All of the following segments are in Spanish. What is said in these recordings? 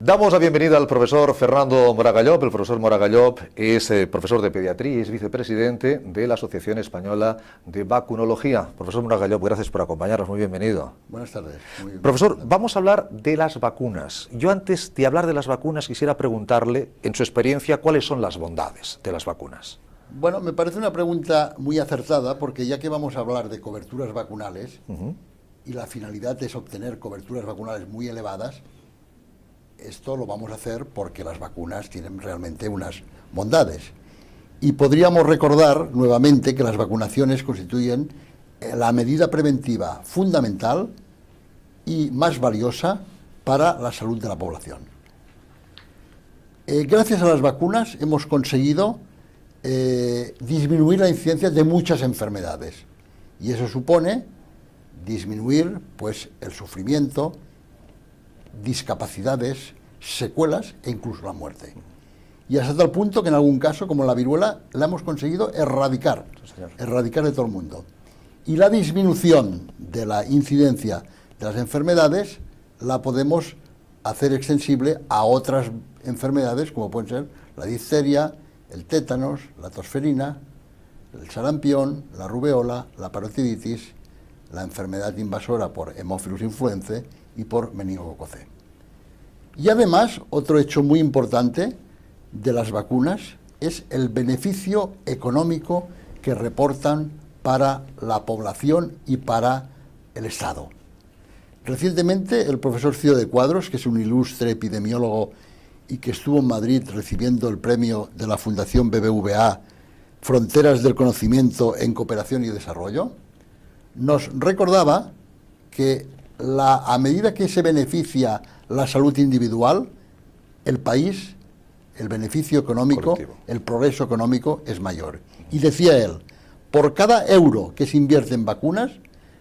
Damos la bienvenida al profesor Fernando Moragallop. El profesor Moragallop es profesor de pediatría y es vicepresidente de la Asociación Española de Vacunología. Profesor Moragallop, gracias por acompañarnos, muy bienvenido. Buenas tardes. Muy bien, profesor, vamos a hablar de las vacunas. Yo antes de hablar de las vacunas quisiera preguntarle, en su experiencia, ¿cuáles son las bondades de las vacunas? Bueno, me parece una pregunta muy acertada porque ya que vamos a hablar de coberturas vacunales y la finalidad es obtener coberturas vacunales muy elevadas, esto lo vamos a hacer porque las vacunas tienen realmente unas bondades. Y podríamos recordar nuevamente que las vacunaciones constituyen la medida preventiva fundamental y más valiosa para la salud de la población. Gracias a las vacunas hemos conseguido disminuir la incidencia de muchas enfermedades. Y eso supone disminuir pues, el sufrimiento, discapacidades, secuelas e incluso la muerte. Y hasta tal punto que en algún caso, como la viruela, la hemos conseguido erradicar, erradicar de todo el mundo. Y la disminución de la incidencia de las enfermedades la podemos hacer extensible a otras enfermedades como pueden ser la difteria, el tétanos, la tosferina, el sarampión, la rubeola, la parotiditis, la enfermedad invasora por Haemophilus influenzae y por meningococo C. Y además, otro hecho muy importante de las vacunas es el beneficio económico que reportan para la población y para el Estado. Recientemente, el profesor Ciro de Cuadros, que es un ilustre epidemiólogo y que estuvo en Madrid recibiendo el premio de la Fundación BBVA Fronteras del Conocimiento en Cooperación y Desarrollo, nos recordaba que a medida que se beneficia la salud individual, el país, el beneficio económico, el progreso económico es mayor. Y decía él, por cada euro que se invierte en vacunas,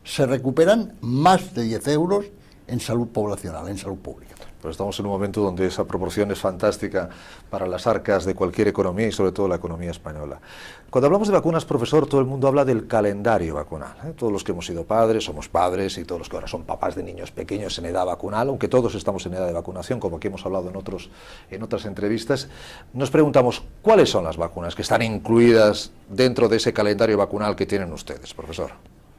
se recuperan más de 10 euros en salud poblacional, en salud pública. Pero estamos en un momento donde esa proporción es fantástica para las arcas de cualquier economía y sobre todo la economía española. Cuando hablamos de vacunas, profesor, todo el mundo habla del calendario vacunal. Todos los que hemos sido padres, somos padres y todos los que ahora son papás de niños pequeños en edad vacunal, aunque todos estamos en edad de vacunación, como aquí hemos hablado en otras entrevistas, nos preguntamos cuáles son las vacunas que están incluidas dentro de ese calendario vacunal que tienen ustedes, profesor.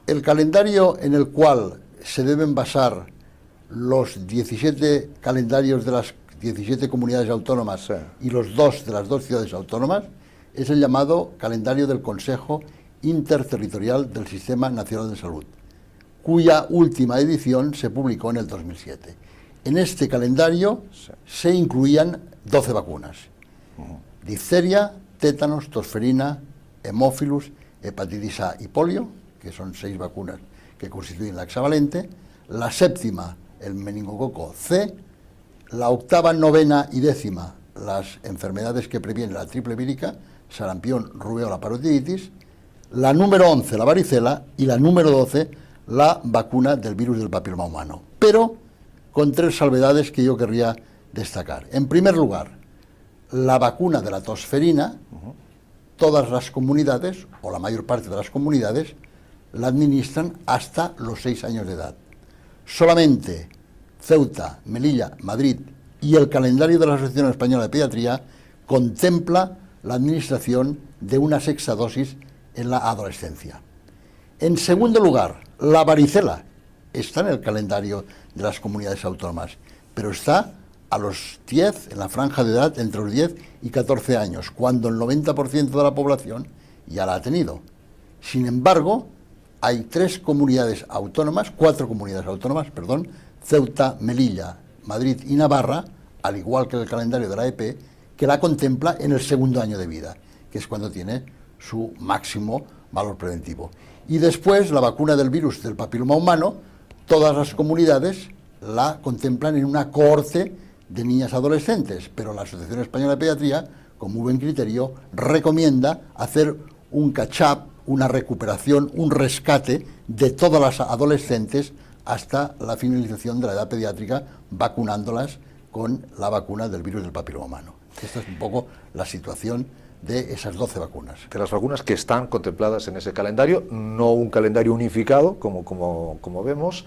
El calendario en el cual se deben basar los 17 calendarios de las 17 comunidades autónomas y los dos de las dos ciudades autónomas es el llamado calendario del Consejo Interterritorial del Sistema Nacional de Salud, cuya última edición se publicó en el 2007. En este calendario se incluían 12 vacunas: difteria, tétanos, tosferina, hemófilus, hepatitis A y polio, que son 6 vacunas que constituyen la hexavalente, la séptima, el meningococo C, la octava, novena y décima, las enfermedades que previenen la triple vírica, sarampión, rubeola, parotiditis, la número 11, la varicela, y la número 12, la vacuna del virus del papiloma humano. Pero con 3 salvedades que yo querría destacar. En primer lugar, la vacuna de la tosferina, todas las comunidades, o la mayor parte de las comunidades, la administran hasta los 6 años de edad. Solamente Ceuta, Melilla, Madrid y el calendario de la Asociación Española de Pediatría contempla la administración de una 6ª dosis en la adolescencia. En segundo lugar, la varicela está en el calendario de las comunidades autónomas, pero está a los 10, en la franja de edad entre los 10 y 14 años, cuando el 90% de la población ya la ha tenido. Sin embargo, hay 4 comunidades autónomas, Ceuta, Melilla, Madrid y Navarra, al igual que el calendario de la EP, que la contempla en el 2.º año de vida, que es cuando tiene su máximo valor preventivo. Y después, la vacuna del virus del papiloma humano, todas las comunidades la contemplan en una cohorte de niñas adolescentes, pero la Asociación Española de Pediatría, con muy buen criterio, recomienda hacer un catch-up, una recuperación, un rescate de todas las adolescentes hasta la finalización de la edad pediátrica, vacunándolas con la vacuna del virus del papiloma humano. Esta es un poco la situación de esas 12 vacunas. De las vacunas que están contempladas en ese calendario, no un calendario unificado, como vemos.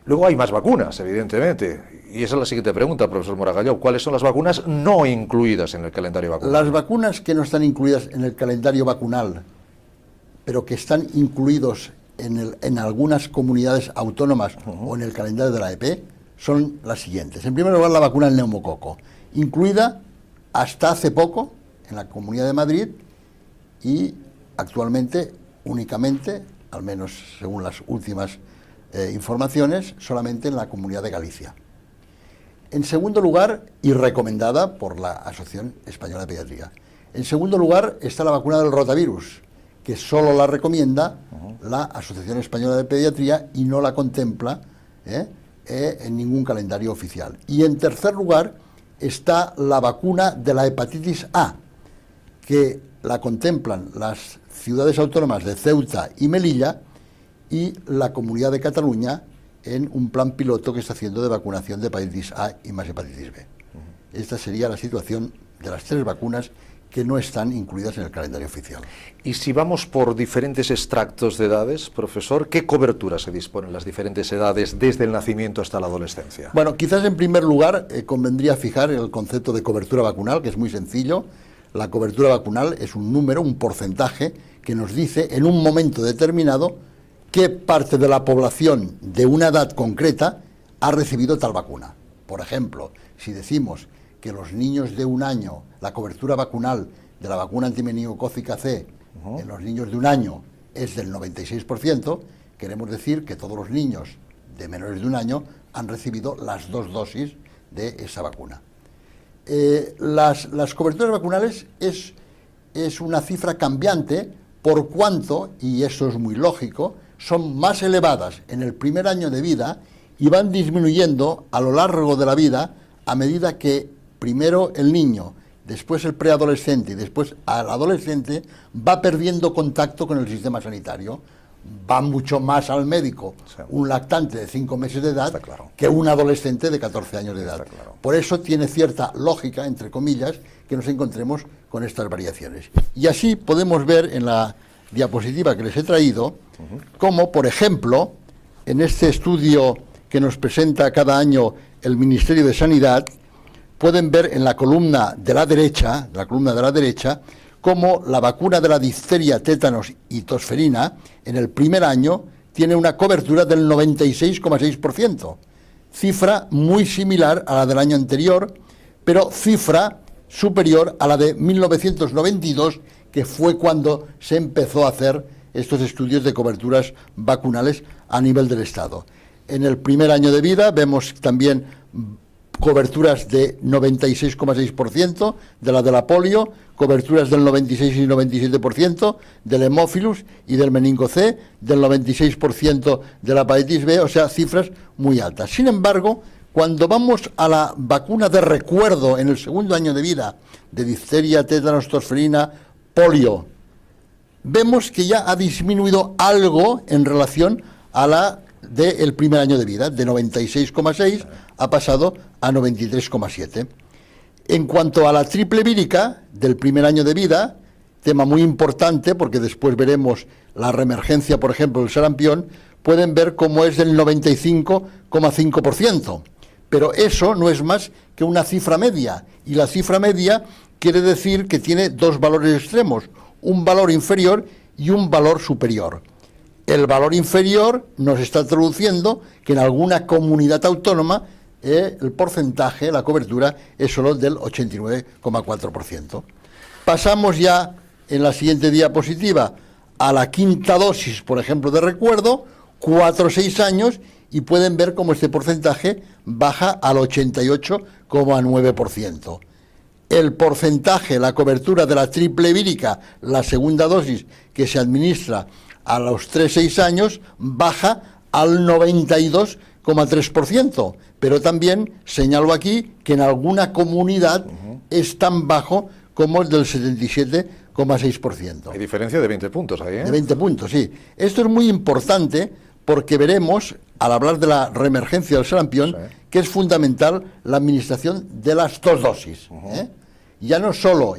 Luego hay más vacunas, evidentemente, y esa es la siguiente pregunta, profesor Moragallo. ¿Cuáles son las vacunas no incluidas en el calendario vacunal? Las vacunas que no están incluidas en el calendario vacunal, pero que están incluidos en algunas comunidades autónomas o en el calendario de la EP, son las siguientes. En primer lugar, la vacuna del neumococo, incluida hasta hace poco en la Comunidad de Madrid y actualmente únicamente, al menos según las últimas informaciones, solamente en la Comunidad de Galicia. En segundo lugar, y recomendada por la Asociación Española de Pediatría. En segundo lugar está la vacuna del rotavirus, que solo la recomienda la Asociación Española de Pediatría y no la contempla en ningún calendario oficial. Y en tercer lugar está la vacuna de la hepatitis A, que la contemplan las ciudades autónomas de Ceuta y Melilla y la Comunidad de Cataluña en un plan piloto que está haciendo de vacunación de hepatitis A y más hepatitis B. Esta sería la situación de las tres vacunas que no están incluidas en el calendario oficial. Y si vamos por diferentes extractos de edades, profesor, ¿qué cobertura se dispone en las diferentes edades desde el nacimiento hasta la adolescencia? Bueno, quizás en primer lugar convendría fijar el concepto de cobertura vacunal, que es muy sencillo. La cobertura vacunal es un número, un porcentaje, que nos dice en un momento determinado qué parte de la población de una edad concreta ha recibido tal vacuna. Por ejemplo, si decimos que los niños de un año, la cobertura vacunal de la vacuna antimeningocócica C en los niños de un año es del 96%, queremos decir que todos los niños de menores de un año han recibido las 2 dosis de esa vacuna. Las coberturas vacunales es una cifra cambiante por cuanto, y eso es muy lógico, son más elevadas en el primer año de vida y van disminuyendo a lo largo de la vida a medida que primero el niño, después el preadolescente y después al adolescente va perdiendo contacto con el sistema sanitario. Va mucho más al médico un lactante de 5 meses de edad que un adolescente de 14 años de edad. Por eso tiene cierta lógica, entre comillas, que nos encontremos con estas variaciones. Y así podemos ver en la diapositiva que les he traído, como, por ejemplo, en este estudio que nos presenta cada año el Ministerio de Sanidad, pueden ver en la columna de la derecha, cómo la vacuna de la difteria, tétanos y tosferina en el primer año tiene una cobertura del 96,6%, cifra muy similar a la del año anterior, pero cifra superior a la de 1992, que fue cuando se empezó a hacer estos estudios de coberturas vacunales a nivel del Estado. En el primer año de vida vemos también coberturas de 96,6% de la polio, coberturas del 96 y 97% del hemófilus y del meningo C, del 96% de la hepatitis B, o sea, cifras muy altas. Sin embargo, cuando vamos a la vacuna de recuerdo en el segundo año de vida, de difteria, tétanos, tosferina, polio, vemos que ya ha disminuido algo en relación a la del primer año de vida, de 96,6 ha pasado a 93,7. En cuanto a la triple vírica del primer año de vida, tema muy importante porque después veremos la reemergencia, por ejemplo, del sarampión, pueden ver cómo es del 95,5%. Pero eso no es más que una cifra media, y la cifra media quiere decir que tiene dos valores extremos, un valor inferior y un valor superior. El valor inferior nos está traduciendo que en alguna comunidad autónoma el porcentaje, la cobertura, es solo del 89,4%. Pasamos ya en la siguiente diapositiva a la quinta dosis, por ejemplo, de recuerdo, 4 o 6 años, y pueden ver cómo este porcentaje baja al 88,9%. El porcentaje, la cobertura de la triple vírica, la segunda dosis que se administra a los 3-6 años, baja al 92,3%, pero también señalo aquí que en alguna comunidad es tan bajo como el del 77,6%. Hay diferencia de 20 puntos ahí, ¿eh? De 20 puntos, sí. Esto es muy importante porque veremos, al hablar de la reemergencia del sarampión, que es fundamental la administración de las 2 dosis. Ya no solo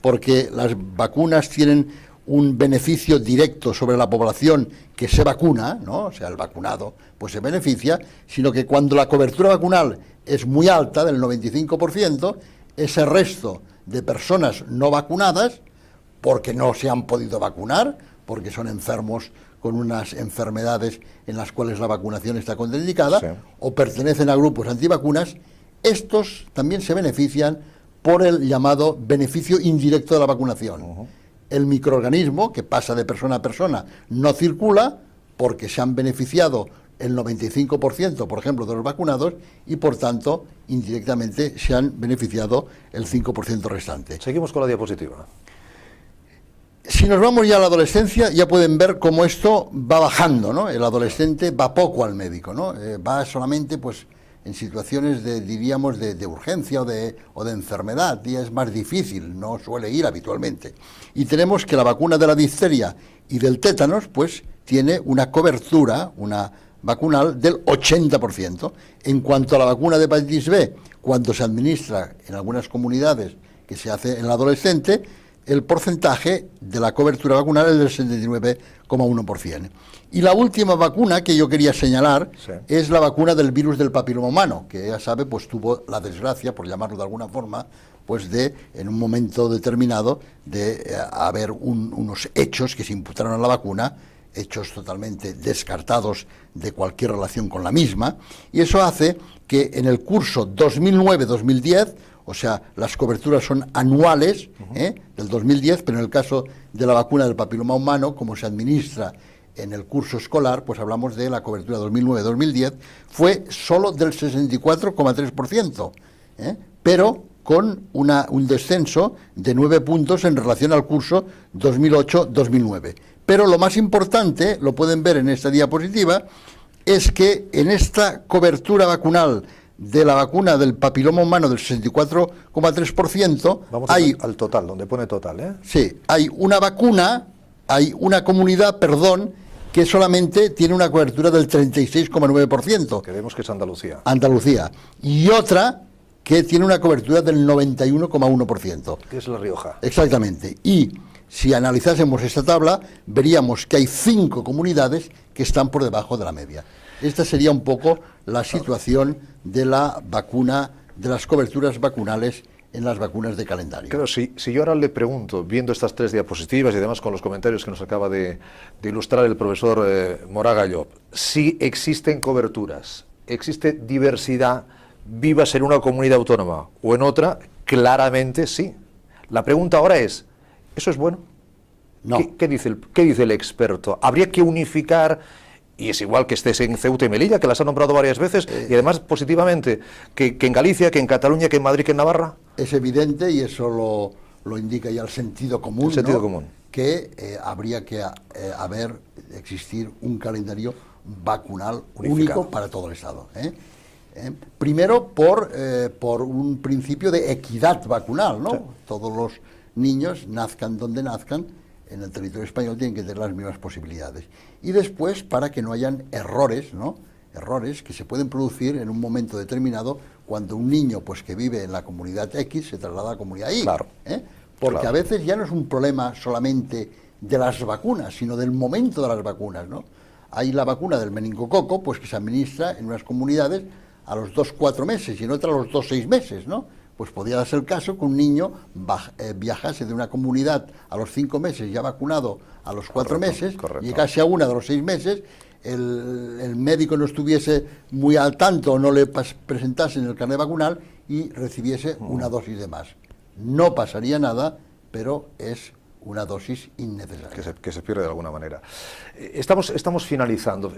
porque las vacunas tienen un beneficio directo sobre la población que se vacuna, ¿no? O sea, el vacunado pues se beneficia, sino que cuando la cobertura vacunal es muy alta, del 95%, ese resto de personas no vacunadas, porque no se han podido vacunar, porque son enfermos con unas enfermedades en las cuales la vacunación está contraindicada, sí, o pertenecen a grupos antivacunas, estos también se benefician por el llamado beneficio indirecto de la vacunación. El microorganismo, que pasa de persona a persona, no circula porque se han beneficiado el 95%, por ejemplo, de los vacunados, y por tanto, indirectamente, se han beneficiado el 5% restante. Seguimos con la diapositiva. Si nos vamos ya a la adolescencia, ya pueden ver cómo esto va bajando, ¿no? El adolescente va poco al médico, ¿no? Va solamente, pues, en situaciones de, diríamos, de urgencia o de enfermedad, y es más difícil, no suele ir habitualmente. Y tenemos que la vacuna de la difteria y del tétanos, pues, tiene una cobertura, una vacunal del 80%. En cuanto a la vacuna de hepatitis B, cuando se administra en algunas comunidades, que se hace en el adolescente, el porcentaje de la cobertura vacunal es del 79,1%. Y la última vacuna que yo quería señalar, sí, es la vacuna del virus del papiloma humano, que ya sabe, pues tuvo la desgracia, por llamarlo de alguna forma, pues de, en un momento determinado, de haber unos hechos que se imputaron a la vacuna, hechos totalmente descartados de cualquier relación con la misma, y eso hace que en el curso 2009-2010, o sea, las coberturas son anuales, del 2010, pero en el caso de la vacuna del papiloma humano, como se administra en el curso escolar, pues hablamos de la cobertura 2009-2010, fue solo del 64,3%, pero con un descenso de 9 puntos en relación al curso 2008-2009. Pero lo más importante, lo pueden ver en esta diapositiva, es que en esta cobertura vacunal de la vacuna del papiloma humano del 64,3%, vamos hay al total, donde pone total, ¿eh? Sí, hay una vacuna, hay una comunidad, que solamente tiene una cobertura del 36,9%. Que vemos que es Andalucía. Andalucía. Y otra que tiene una cobertura del 91,1%. Que es La Rioja. Exactamente. Y si analizásemos esta tabla, veríamos que hay 5 comunidades que están por debajo de la media. Esta sería un poco la situación de la vacuna, de las coberturas vacunales en las vacunas de calendario. Claro, si yo ahora le pregunto, viendo estas 3 diapositivas y además con los comentarios que nos acaba de ilustrar el profesor Moraga Llop, si existen coberturas, existe diversidad, vivas en una comunidad autónoma o en otra, claramente sí. La pregunta ahora es, ¿eso es bueno? No. ¿Qué dice el experto? ¿Habría que unificar? Y es igual que estés en Ceuta y Melilla, que las ha nombrado varias veces, y además positivamente, que en Galicia, que en Cataluña, que en Madrid, que en Navarra. Es evidente, y eso lo indica ya el sentido común, que habría que existir un calendario vacunal unificado, único para todo el Estado. Primero, por un principio de equidad vacunal, ¿no? Sí. Todos los niños, nazcan donde nazcan, en el territorio español tienen que tener las mismas posibilidades. Y después, para que no hayan errores, ¿no? Errores que se pueden producir en un momento determinado cuando un niño, pues, que vive en la comunidad X se traslada a la comunidad Y. Claro. Porque a veces ya no es un problema solamente de las vacunas, sino del momento de las vacunas, ¿no? Hay la vacuna del meningococo, pues, que se administra en unas comunidades a los 2-4 meses y en otras a los 2-6 meses, ¿no? Pues podría darse el caso que un niño viajase de una comunidad a los 5 meses ya vacunado a los 4 meses, llegase a una de los 6 meses, el médico no estuviese muy al tanto o no le presentase en el carnet vacunal y recibiese una dosis de más. No pasaría nada, pero es una dosis innecesaria. Que se pierde de alguna manera. Estamos finalizando.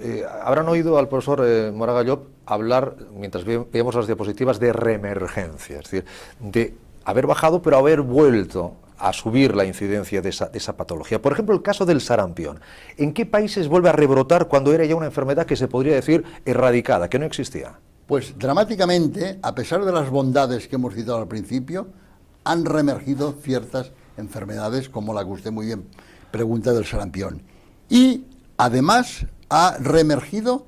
Habrán oído al profesor Moraga Llop hablar, mientras veíamos las diapositivas, de reemergencia, es decir, de haber bajado pero haber vuelto a subir la incidencia de esa patología. Por ejemplo, el caso del sarampión. ¿En qué países vuelve a rebrotar cuando era ya una enfermedad que se podría decir erradicada, que no existía? Pues dramáticamente, a pesar de las bondades que hemos citado al principio, han reemergido ciertas enfermedades como la que usted muy bien pregunta del sarampión. Y además ha reemergido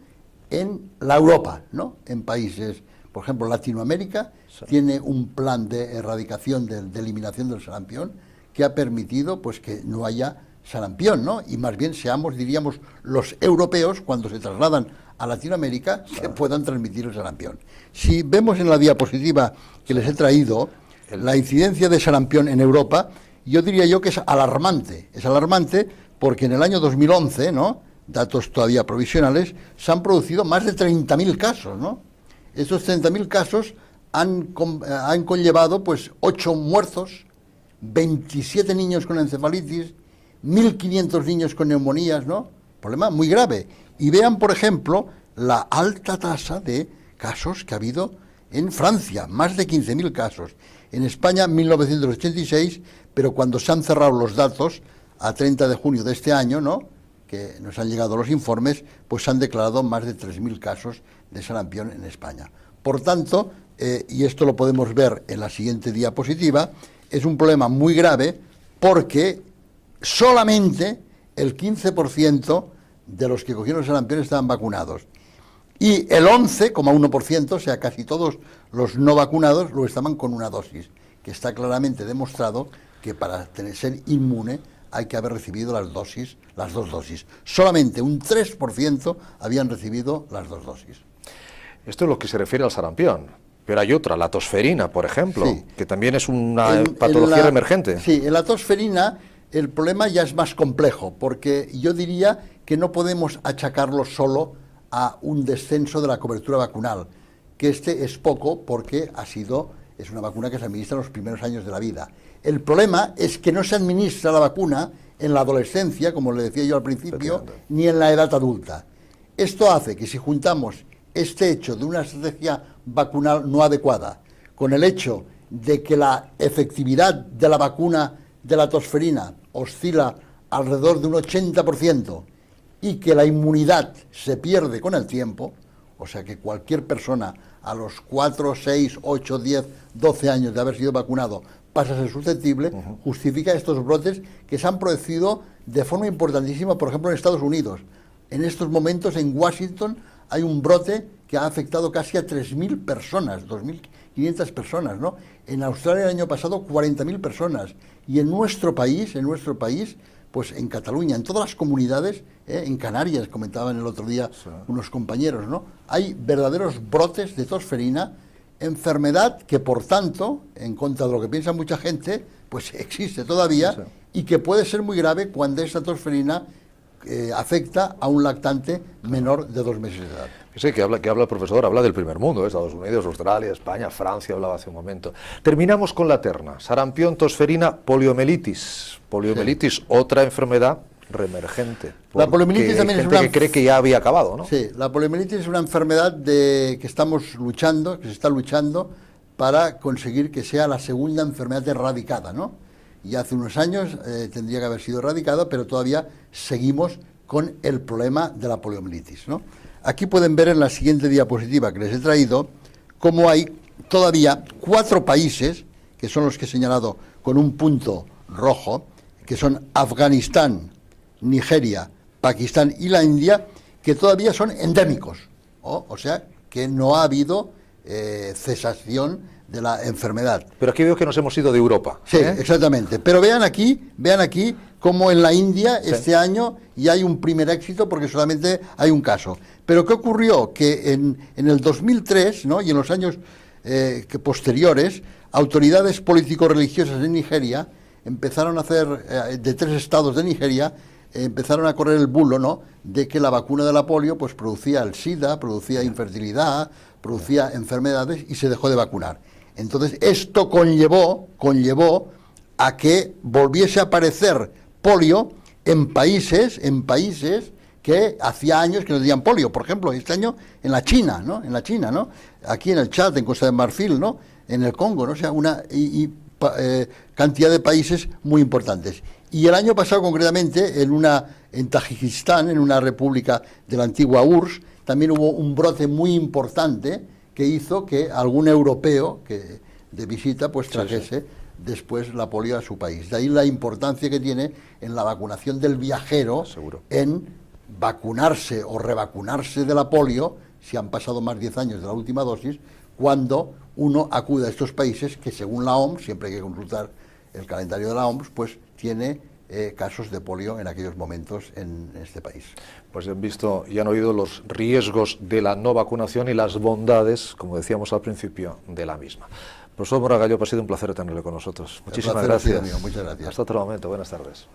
en la Europa, ¿no? En países, por ejemplo, Latinoamérica tiene un plan de erradicación, de eliminación del sarampión, que ha permitido, pues, que no haya sarampión, ¿no? Y más bien seamos, diríamos, los europeos, cuando se trasladan a Latinoamérica, que puedan transmitir el sarampión. Si vemos en la diapositiva que les he traído, la incidencia de sarampión en Europa, yo diría yo que es alarmante. Es alarmante porque en el año 2011, ¿no?, datos todavía provisionales, se han producido más de 30.000 casos, ¿no? Estos 30.000 casos han conllevado, pues, 8 muertos, 27 niños con encefalitis, 1.500 niños con neumonías, ¿no? Problema muy grave. Y vean, por ejemplo, la alta tasa de casos que ha habido en Francia, más de 15.000 casos. En España, 1986, pero cuando se han cerrado los datos, a 30 de junio de este año, ¿no?, que nos han llegado los informes, pues se han declarado más de 3.000 casos de sarampión en España. Por tanto, y esto lo podemos ver en la siguiente diapositiva, es un problema muy grave porque solamente el 15% de los que cogieron sarampión estaban vacunados. Y el 11,1%, o sea, casi todos los no vacunados, lo estaban con una dosis, que está claramente demostrado que para ser inmune hay que haber recibido las dos dosis. Solamente un 3% habían recibido las 2 dosis. Esto es lo que se refiere al sarampión. Pero hay otra, la tosferina, por ejemplo, sí, que también es una patología emergente. Sí, en la tosferina el problema ya es más complejo, porque yo diría que no podemos achacarlo solo a un descenso de la cobertura vacunal, que este es poco porque es una vacuna que se administra en los primeros años de la vida. El problema es que no se administra la vacuna en la adolescencia, como le decía yo al principio, ni en la edad adulta. Esto hace que si juntamos este hecho de una estrategia vacunal no adecuada con el hecho de que la efectividad de la vacuna de la tosferina oscila alrededor de un 80% y que la inmunidad se pierde con el tiempo, o sea que cualquier persona a los 4, 6, 8, 10, 12 años de haber sido vacunado pasa a ser susceptible, justifica estos brotes que se han producido de forma importantísima, por ejemplo, en Estados Unidos. En estos momentos en Washington hay un brote que ha afectado casi a 3.000 personas, 2.500 personas, ¿no? En Australia el año pasado 40.000 personas. Y en nuestro país, pues en Cataluña, en todas las comunidades, en Canarias, comentaban el otro día unos compañeros, ¿no?, hay verdaderos brotes de tosferina, enfermedad que, por tanto, en contra de lo que piensa mucha gente, pues existe todavía y que puede ser muy grave cuando esta tosferina afecta a un lactante menor de 2 meses de edad. Sí, que habla el profesor, habla del primer mundo, Estados Unidos, Australia, España, Francia, hablaba hace un momento. Terminamos con la terna: sarampión, tosferina, poliomielitis. Poliomielitis, sí, otra enfermedad reemergente. La poliomielitis también es una que cree que ya había acabado, ¿no? Sí, la poliomielitis es una enfermedad que estamos luchando, que se está luchando para conseguir que sea la segunda enfermedad erradicada, ¿no? Y hace unos años tendría que haber sido erradicada, pero todavía seguimos con el problema de la poliomielitis, ¿no? Aquí pueden ver en la siguiente diapositiva que les he traído cómo hay todavía 4 países, que son los que he señalado con un punto rojo, que son Afganistán, Nigeria, Pakistán y la India, que todavía son endémicos, o sea, que no ha habido cesación de la enfermedad. Pero aquí veo que nos hemos ido de Europa. Sí, exactamente. Pero vean aquí cómo en la India este año ya hay un primer éxito porque solamente hay un caso. Pero ¿qué ocurrió? Que en el 2003, ¿no?, y en los años posteriores, autoridades político-religiosas en Nigeria empezaron a hacer, de 3 estados de Nigeria, empezaron a correr el bulo, ¿no?, de que la vacuna de la polio pues producía el SIDA, producía infertilidad, producía enfermedades y se dejó de vacunar. Entonces esto conllevó a que volviese a aparecer polio en países que hacía años que no tenían polio. Por ejemplo, este año en la China, ¿no? Aquí en el Chad, en Costa de Marfil, ¿no?, en el Congo, ¿no? O sea, cantidad de países muy importantes. Y el año pasado, concretamente, en Tayikistán, en una república de la antigua URSS, también hubo un brote muy importante que hizo que algún europeo que de visita pues trajese después la polio a su país. De ahí la importancia que tiene en la vacunación del viajero, en vacunarse o revacunarse de la polio, si han pasado más de 10 años de la última dosis, cuando uno acude a estos países que, según la OMS, siempre hay que consultar el calendario de la OMS, pues tiene casos de polio en aquellos momentos en este país. Pues han visto y han oído los riesgos de la no vacunación y las bondades, como decíamos al principio, de la misma. Profesor Moragallo, ha sido un placer tenerle con nosotros. Muchísimas gracias. Mío, muchas gracias. Hasta otro momento. Buenas tardes.